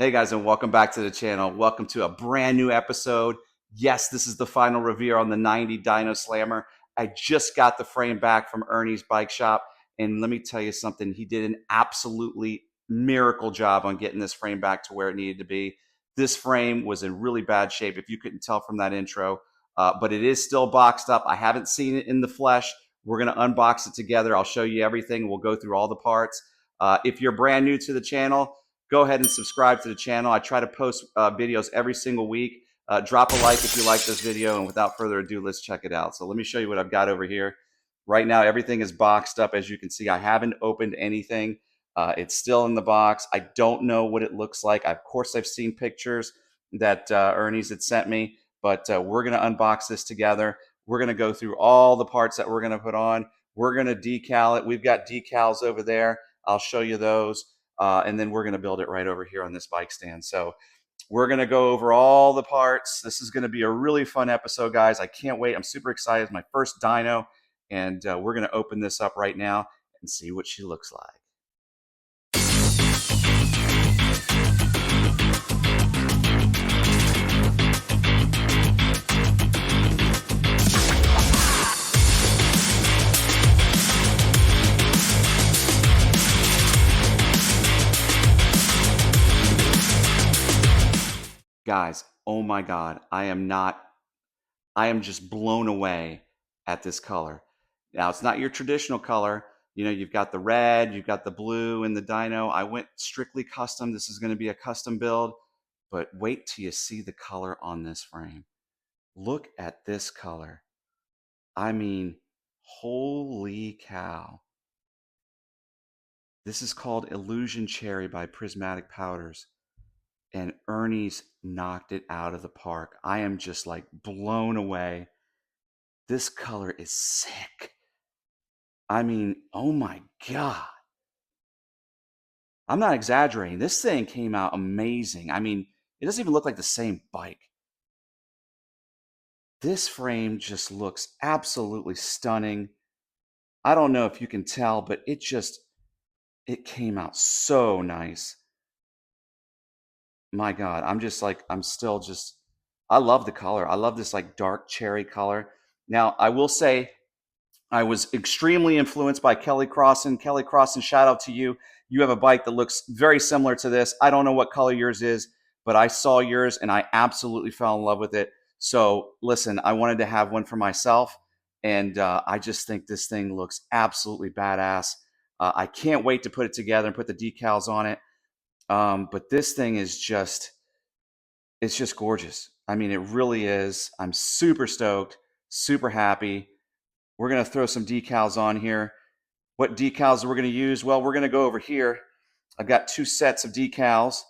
Hey guys, and welcome back to the channel. Welcome to a brand new episode. Yes, this is the final review on the 90 Dyno Slammer. I just got the frame back from Ernie's bike shop, and let me tell you something. He did an absolutely miracle job on getting this frame back to where it needed to be. This frame was in really bad shape, if you couldn't tell from that intro, but it is still boxed up. I haven't seen it in the flesh. We're going to unbox it together. I'll show you everything. We'll go through all the parts. If you're brand new to the channel, go ahead and subscribe to the channel. I try to post videos every single week. Drop a like if you like this video, and without further ado, let's check it out. So let me show you what I've got over here. Right now, everything is boxed up. As you can see, I haven't opened anything. It's still in the box. I don't know what it looks like. Of course, I've seen pictures that Ernie's had sent me, but we're going to unbox this together. We're going to go through all the parts that we're going to put on. We're going to decal it. We've got decals over there. I'll show you those. And then we're going to build it right over here on this bike stand. So we're going to go over all the parts. This is going to be a really fun episode, guys. I can't wait. I'm super excited. It's my first dyno, and we're going to open this up right now and see what she looks like. Guys, oh my God, I am just blown away at this color. Now, it's not your traditional color. You know, you've got the red, you've got the blue in the dyno. I went strictly custom. This is going to be a custom build, but wait till you see the color on this frame. Look at this color. I mean, holy cow. This is called Illusion Cherry by Prismatic Powders, and Ernie's knocked it out of the park. I am just like blown away. This color is sick. I mean, oh my God. I'm not exaggerating. This thing came out amazing. I mean, it doesn't even look like the same bike. This frame just looks absolutely stunning. I don't know if you can tell, but it came out so nice. My God, I love the color. I love this like dark cherry color. Now, I will say I was extremely influenced by Kelly Crossen. Kelly Crossen, shout out to you. You have a bike that looks very similar to this. I don't know what color yours is, but I saw yours and I absolutely fell in love with it. So listen, I wanted to have one for myself, and I just think this thing looks absolutely badass. I can't wait to put it together and put the decals on it. But this thing is it's just gorgeous. I mean, it really is. I'm super stoked, super happy. We're going to throw some decals on here. What decals we're going to use? Well, we're going to go over here. I've got two sets of decals.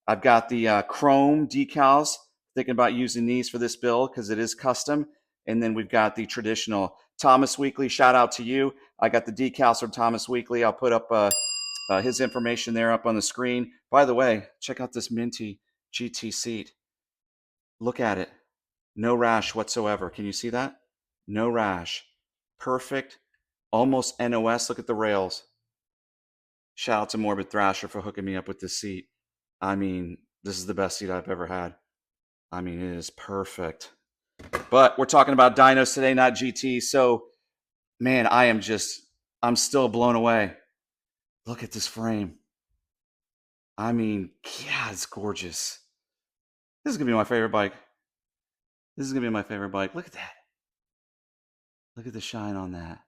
I've got the chrome decals. Thinking about using these for this build because it is custom. And then we've got the traditional Thomas Weakley. Shout out to you. I got the decals from Thomas Weakley. I'll put up his information there up on the screen. By the way, check out this minty GT seat. Look at it. No rash whatsoever. Can you see that? No rash. Perfect. Almost NOS. Look at the rails. Shout out to Morbid Thrasher for hooking me up with this seat. I mean, this is the best seat I've ever had. I mean, it is perfect. But we're talking about dynos today, not GT. So, man, I'm still blown away. Look at this frame. I mean, yeah, it's gorgeous. This is going to be my favorite bike. This is going to be my favorite bike. Look at that. Look at the shine on that.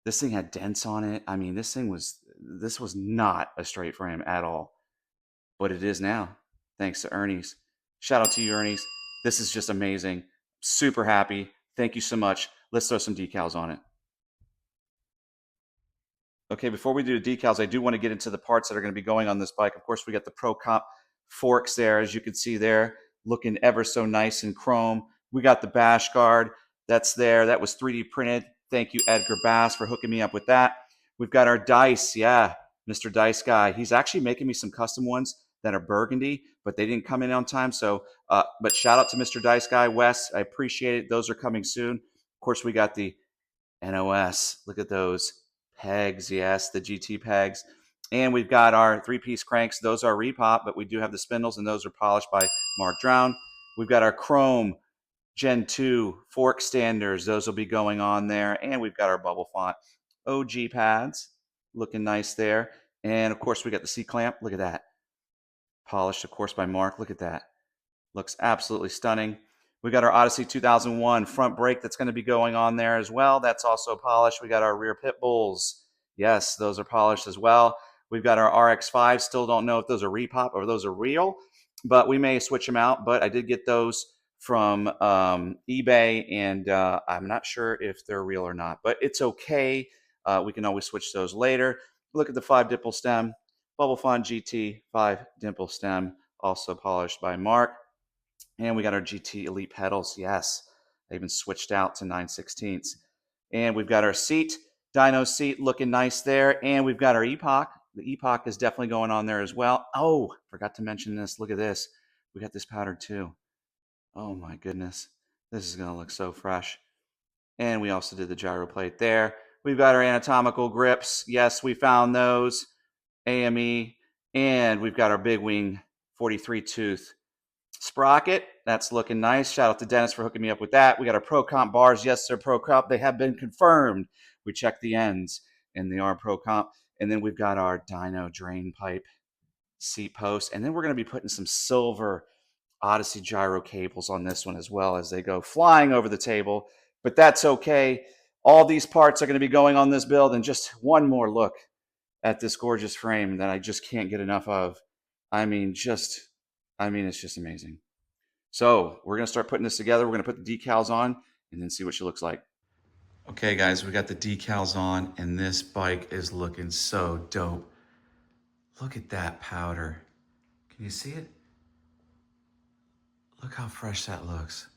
This thing had dents on it. I mean, this was not a straight frame at all. But it is now, thanks to Ernie's. Shout out to you, Ernie's. This is just amazing. Super happy. Thank you so much. Let's throw some decals on it. Okay, before we do the decals, I do want to get into the parts that are going to be going on this bike. Of course, we got the Pro Comp forks there, as you can see there, looking ever so nice in chrome. We got the bash guard that's there. That was 3D printed. Thank you, Edgar Bass, for hooking me up with that. We've got our dice. Yeah, Mr. Dice Guy. He's actually making me some custom ones that are burgundy, but they didn't come in on time. So, but shout out to Mr. Dice Guy, Wes. I appreciate it. Those are coming soon. Of course, we got the NOS. Look at those pegs. Yes, the GT pegs. And we've got our 3-piece cranks. Those are repop, but we do have the spindles, and those are polished by Mark Drowne. We've got our chrome Gen 2 fork standers. Those will be going on there. And we've got our bubble font OG pads looking nice there. And of course, we got the C-clamp. Look at that. Polished, of course, by Mark. Look at that. Looks absolutely stunning. We got our Odyssey 2001 front brake that's going to be going on there as well. That's also polished. We got our rear pit bulls. Yes, those are polished as well. We've got our RX5. Still don't know if those are repop or those are real, but we may switch them out. But I did get those from eBay, and I'm not sure if they're real or not, but it's okay. We can always switch those later. Look at the 5 dimple stem, Bubble Font GT 5 dimple stem, also polished by Mark. And we got our GT Elite pedals. Yes, they even switched out to 9/16. And we've got our seat, Dyno seat looking nice there. And we've got our Epoch. The Epoch is definitely going on there as well. Oh, forgot to mention this. Look at this. We got this powder too. Oh my goodness. This is going to look so fresh. And we also did the gyro plate there. We've got our anatomical grips. Yes, we found those. AME. And we've got our big wing 43 tooth sprocket. That's looking nice. Shout out to Dennis for hooking me up with that. We got our Pro Comp bars. Yes, they're Pro Comp. They have been confirmed. We checked the ends and they are Pro Comp. And then we've got our Dyno drain pipe seat post. And then we're going to be putting some silver Odyssey gyro cables on this one as well as they go flying over the table. But that's okay. All these parts are going to be going on this build. And just one more look at this gorgeous frame that I just can't get enough of. It's just amazing. So we're going to start putting this together. We're going to put the decals on and then see what she looks like. Okay, guys, we got the decals on, and this bike is looking so dope. Look at that powder. Can you see it? Look how fresh that looks.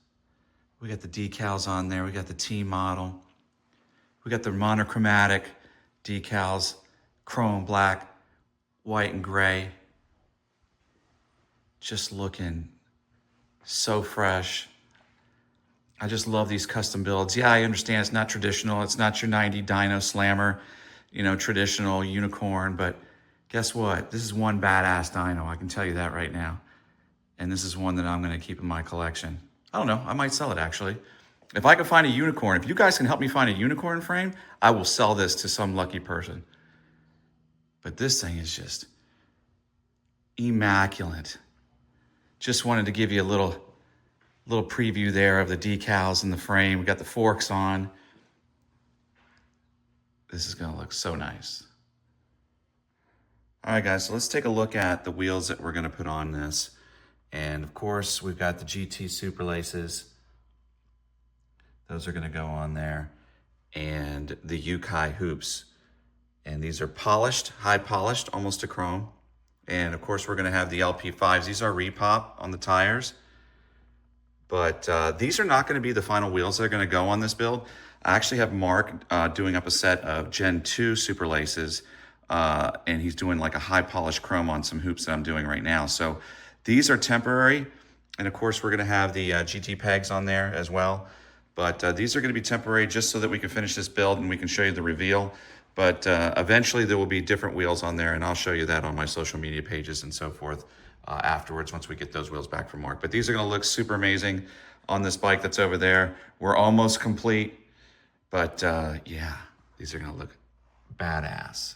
We got the decals on there. We got the T model. We got the monochromatic decals, chrome, black, white, and gray. Just looking so fresh. I just love these custom builds. Yeah, I understand it's not traditional. It's not your 90 Dyno Slammer, traditional unicorn, but guess what? This is one badass dyno. I can tell you that right now. And this is one that I'm going to keep in my collection. I don't know. I might sell it actually. If I can find a unicorn, if you guys can help me find a unicorn frame, I will sell this to some lucky person. But this thing is just immaculate. Just wanted to give you a little preview there of the decals and the frame. We got the forks on. This is going to look so nice. All right, guys, so let's take a look at the wheels that we're going to put on this. And of course, we've got the GT Super Laces. Those are going to go on there. And the Yukai hoops. And these are polished, high polished, almost to chrome. And of course, we're going to have the LP5s. These are repop on the tires. But these are not going to be the final wheels that are going to go on this build. I actually have Mark doing up a set of Gen 2 Super Laces. And he's doing like a high polished chrome on some hoops that I'm doing right now. So these are temporary. And of course, we're going to have the GT pegs on there as well. But these are going to be temporary just so that we can finish this build and we can show you the reveal. But eventually there will be different wheels on there, and I'll show you that on my social media pages and so forth afterwards once we get those wheels back from Mark. But these are going to look super amazing on this bike that's over there. We're almost complete, but yeah, these are going to look badass.